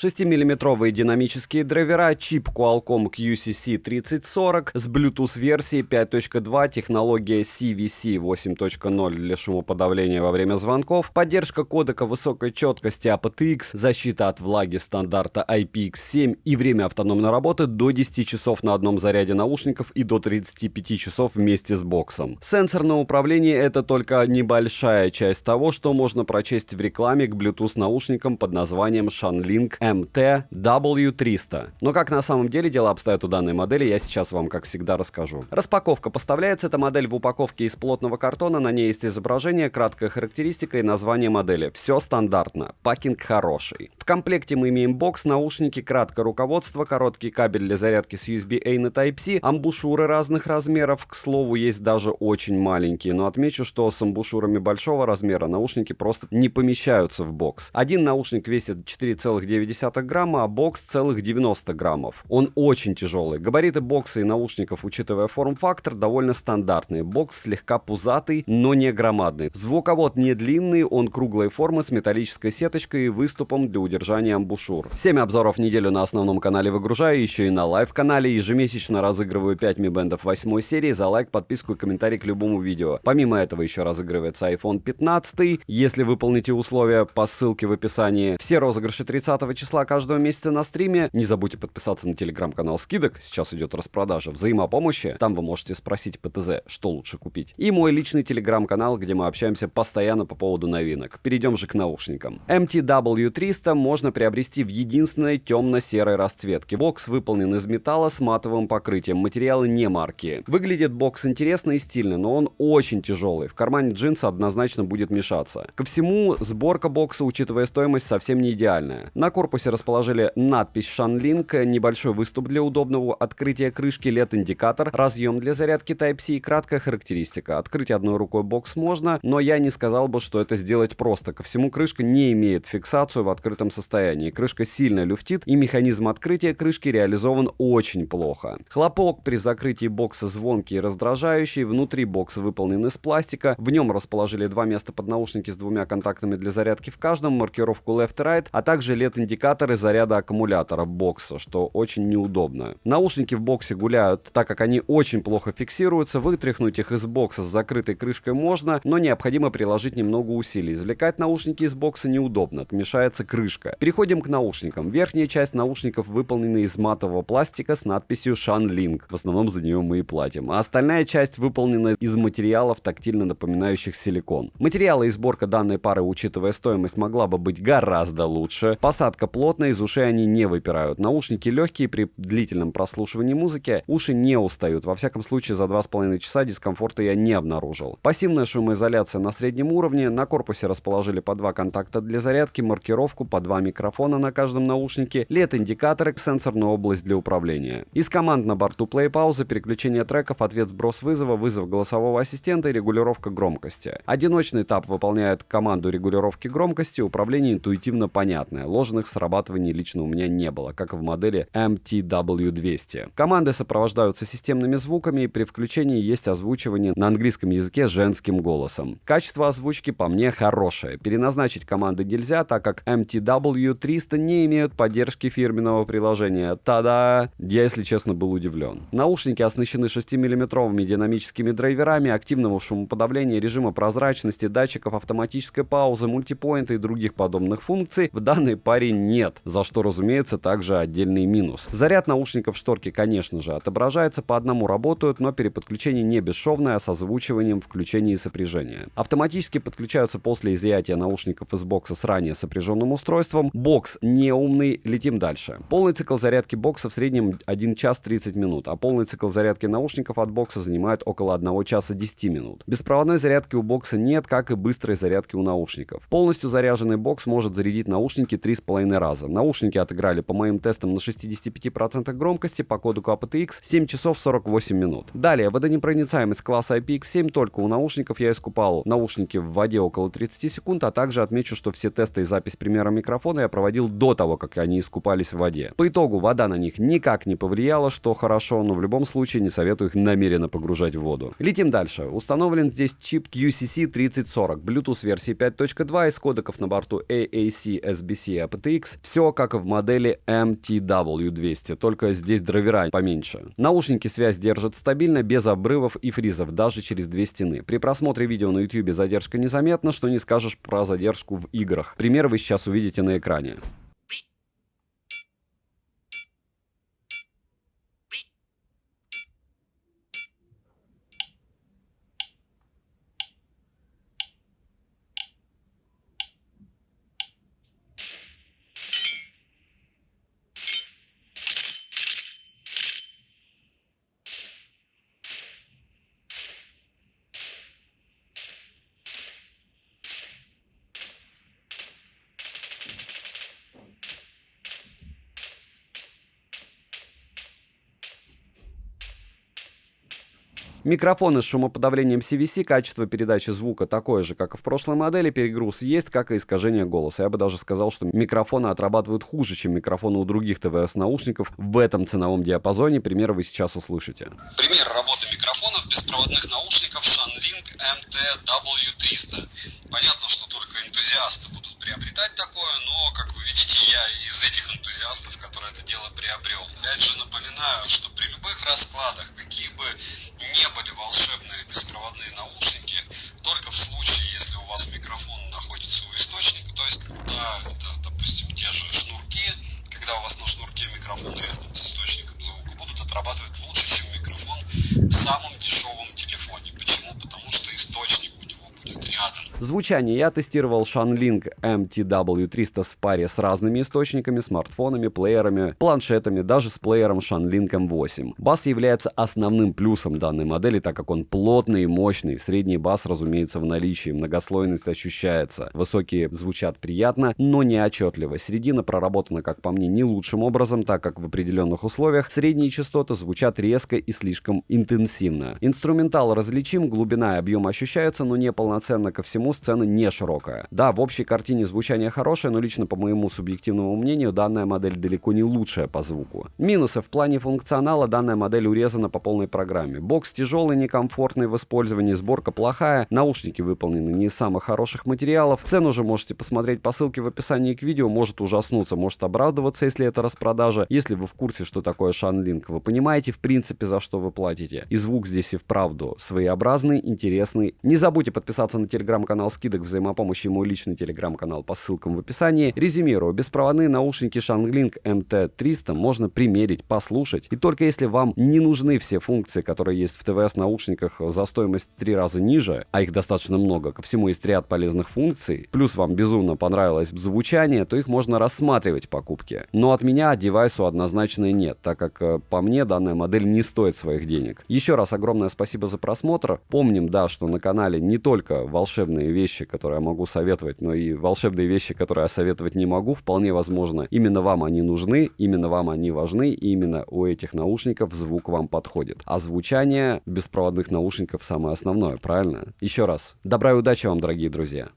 6-мм динамические драйвера, чип Qualcomm QCC3040 с Bluetooth-версией 5.2, технология CVC 8.0 для шумоподавления во время звонков, поддержка кодека высокой четкости aptX, защита от влаги стандарта IPX7 и время автономной работы до 10 часов на одном заряде наушников и до 35 часов вместе с боксом. Сенсорное управление — это только небольшая часть того, что можно прочесть в рекламе к Bluetooth наушникам под названием Shanlink MT-W300. Но как на самом деле дела обстоят у данной модели, я сейчас вам, как всегда, расскажу. Распаковка. Поставляется эта модель в упаковке из плотного картона, на ней есть изображение, краткая характеристика и название модели. Все стандартно. Пакинг хороший. В комплекте мы имеем бокс, наушники, краткое руководство, короткий кабель для зарядки с USB-A на Type-C, амбушюры разных размеров, к слову, есть даже очень маленькие, но отмечу, что с амбушюрами большого размера наушники просто не помещаются в бокс. Один наушник весит 4,9 грамма, а бокс целых 90 граммов. Он очень тяжелый. Габариты бокса и наушников, учитывая форм-фактор, довольно стандартные. Бокс слегка пузатый, но не громадный. Звуковод не длинный, он круглой формы с металлической сеточкой и выступом для удержания амбушюр. 7 обзоров в неделю на основном канале выгружаю, еще и на лайв-канале. Ежемесячно разыгрываю 5 Mi Band'ов 8 серии за лайк, подписку и комментарий к любому видео. Помимо этого еще разыгрывается iPhone 15, если выполните условия по ссылке в описании. Все розыгрыши 30 числа каждого месяца на стриме. Не забудьте подписаться на телеграм-канал скидок, сейчас идет распродажа взаимопомощи. Там вы можете спросить ПТЗ, что лучше купить. И мой личный телеграм-канал, где мы общаемся постоянно по поводу новинок. Перейдем же к наушникам. MT-W300 можно приобрести в единственной темно-серой расцветке. Бокс выполнен из металла с матовым покрытием. Материалы не марки. Выглядит бокс интересно и стильно, но он очень тяжелый. В кармане джинса однозначно будет мешаться. Ко всему, сборка бокса, учитывая стоимость, совсем не идеальная. На корпусе расположили надпись Shanlink, небольшой выступ для удобного открытия крышки, LED-индикатор, разъем для зарядки Type-C и краткая характеристика. Открыть одной рукой бокс можно, но я не сказал бы, что это сделать просто. Ко всему, крышка не имеет фиксацию в открытом состоянии. Крышка сильно люфтит, и механизм открытия крышки реализован очень плохо. Хлопок при закрытии бокса звонкий и раздражающий. Внутри бокс выполнен из пластика. В нем расположили два места под наушники с двумя контактами для зарядки в каждом, маркировку left и right, а также LED-индикаторы заряда аккумулятора бокса, что очень неудобно. Наушники в боксе гуляют, так как они очень плохо фиксируются. Вытряхнуть их из бокса с закрытой крышкой можно, но необходимо приложить немного усилий. Извлекать наушники из бокса неудобно, отмешается крышка. Переходим к наушникам. Верхняя часть наушников выполнена из матового пластика с надписью Shanlink. В основном за нее мы и платим. А остальная часть выполнена из материалов, тактильно напоминающих силикон. Материалы и сборка данной пары, учитывая стоимость, могла бы быть гораздо лучше. Посадка плотная, из ушей они не выпирают. Наушники легкие, при длительном прослушивании музыки уши не устают. Во всяком случае, за 2,5 часа дискомфорта я не обнаружил. Пассивная шумоизоляция на среднем уровне. На корпусе расположили по 2 контакта для зарядки, маркировку, по 2 микрофона на каждом наушнике, LED-индикаторы, сенсорную область для управления. Из команд на борту плей-пауза, переключение треков, ответ сброс вызова, вызов голосового ассистента и регулировка громкости. Одиночный тап выполняет команду регулировки громкости, управление интуитивно понятное. Ложных срабатываний лично у меня не было, как и в модели MT-W200. Команды сопровождаются системными звуками, и при включении есть озвучивание на английском языке женским голосом. Качество озвучки по мне хорошее. Переназначить команды нельзя, так как MT-W300 не имеют поддержки фирменного приложения. Та-да! Я, если честно, был удивлен. Наушники оснащены 6-мм динамическими драйверами, активного шумоподавления, режима прозрачности, датчиков автоматической паузы, мультипоинта и других подобных функций в данной паре нет, за что, разумеется, также отдельный минус. Заряд наушников в шторке, конечно же, отображается, по одному работают, но переподключение не бесшовное, а с озвучиванием включения и сопряжения. Автоматически подключаются после изъятия наушников из бокса с ранее сопряженным устройством. Бокс неумный, летим дальше. Полный цикл зарядки бокса в среднем 1 час 30 минут, а полный цикл зарядки наушников от бокса занимает около 1 часа 10 минут. Беспроводной зарядки у бокса нет, как и быстрой зарядки у наушников. Полностью заряженный бокс может зарядить наушники 3,5 раза. Наушники отыграли по моим тестам на 65% громкости по кодеку aptX 7 часов 48 минут. Далее, водонепроницаемость класса IPX7 только у наушников. Я искупал наушники в воде около 30 секунд, а также отмечу, что все тесты и запись примера микрофона я проводил до того, как они искупались в воде. По итогу вода на них никак не повлияла, что хорошо, но в любом случае не советую их намеренно погружать в воду. Летим дальше. Установлен здесь чип QCC3040, Bluetooth версии 5.2 из кодеков на борту AAC, SBC и aptX Phonics. Все как в модели MTW200, только здесь драйвера поменьше. Наушники связь держат стабильно, без обрывов и фризов, даже через две стены. При просмотре видео на YouTube задержка незаметна, что не скажешь про задержку в играх. Пример вы сейчас увидите на экране. Микрофоны с шумоподавлением CVC, качество передачи звука такое же, как и в прошлой модели, перегруз есть, как и искажение голоса. Я бы даже сказал, что микрофоны отрабатывают хуже, чем микрофоны у других ТВС-наушников в этом ценовом диапазоне. Пример вы сейчас услышите. Пример работы микрофонов беспроводных наушников SHANLink MTW300. Понятно, что только энтузиасты будут приобретать такое, но, как вы видите, я из этих энтузиастов, которые это дело приобрел. Опять же напоминаю, что при любых раскладах, какие бы не были волшебные беспроводные наушники, только в случае, если у вас микрофон находится у источника, то есть, да, это, допустим, те же шнурки, когда у вас на шнурке микрофон рядом с источником звука, будут отрабатывать лучше, чем микрофон в самом дешевом телефоне. Почему? Потому что источник у него будет рядом. Звучание. Я тестировал SHANLink MTW300 в паре с разными источниками, смартфонами, плеерами, планшетами, даже с плеером SHANLink M8. Бас является основным плюсом данной модели, так как он плотный и мощный. Средний бас, разумеется, в наличии, многослойность ощущается. Высокие звучат приятно, но не отчетливо. Середина проработана, как по мне, не лучшим образом, так как в определенных условиях средние частоты звучат резко и слишком интенсивно. Инструментал различим, глубина и объем ощущаются, но не полноценно. Ко всему сцена не широкая. Да, в общей картине звучание хорошее, но лично по моему субъективному мнению данная модель далеко не лучшая по звуку. Минусы. В плане функционала данная модель урезана по полной программе. Бокс тяжелый, некомфортный в использовании, сборка плохая, наушники выполнены не из самых хороших материалов. Цену же можете посмотреть по ссылке в описании к видео, может ужаснуться, может обрадоваться, если это распродажа. Если вы в курсе, что такое SHANLink, вы понимаете в принципе, за что вы платите. И звук здесь и вправду своеобразный, интересный. Не забудьте подписаться на телеграм-канал скидок взаимопомощи и мой личный телеграм-канал по ссылкам в описании. Резюмирую, беспроводные наушники SHANLink MT300 можно примерить, послушать. И только если вам не нужны все функции, которые есть в ТВС-наушниках за стоимость в 3 раза ниже, а их достаточно много, ко всему есть ряд полезных функций, плюс вам безумно понравилось звучание, то их можно рассматривать в покупке. Но от меня девайсу однозначно нет, так как по мне данная модель не стоит своих денег. Еще раз огромное спасибо за просмотр. Помним, да, что на канале не только волшебные вещи, которые я могу советовать, но и волшебные вещи, которые я советовать не могу. Вполне возможно, именно вам они нужны, именно вам они важны, и именно у этих наушников звук вам подходит. А звучание беспроводных наушников самое основное, правильно? Еще раз, добра и удачи вам, дорогие друзья!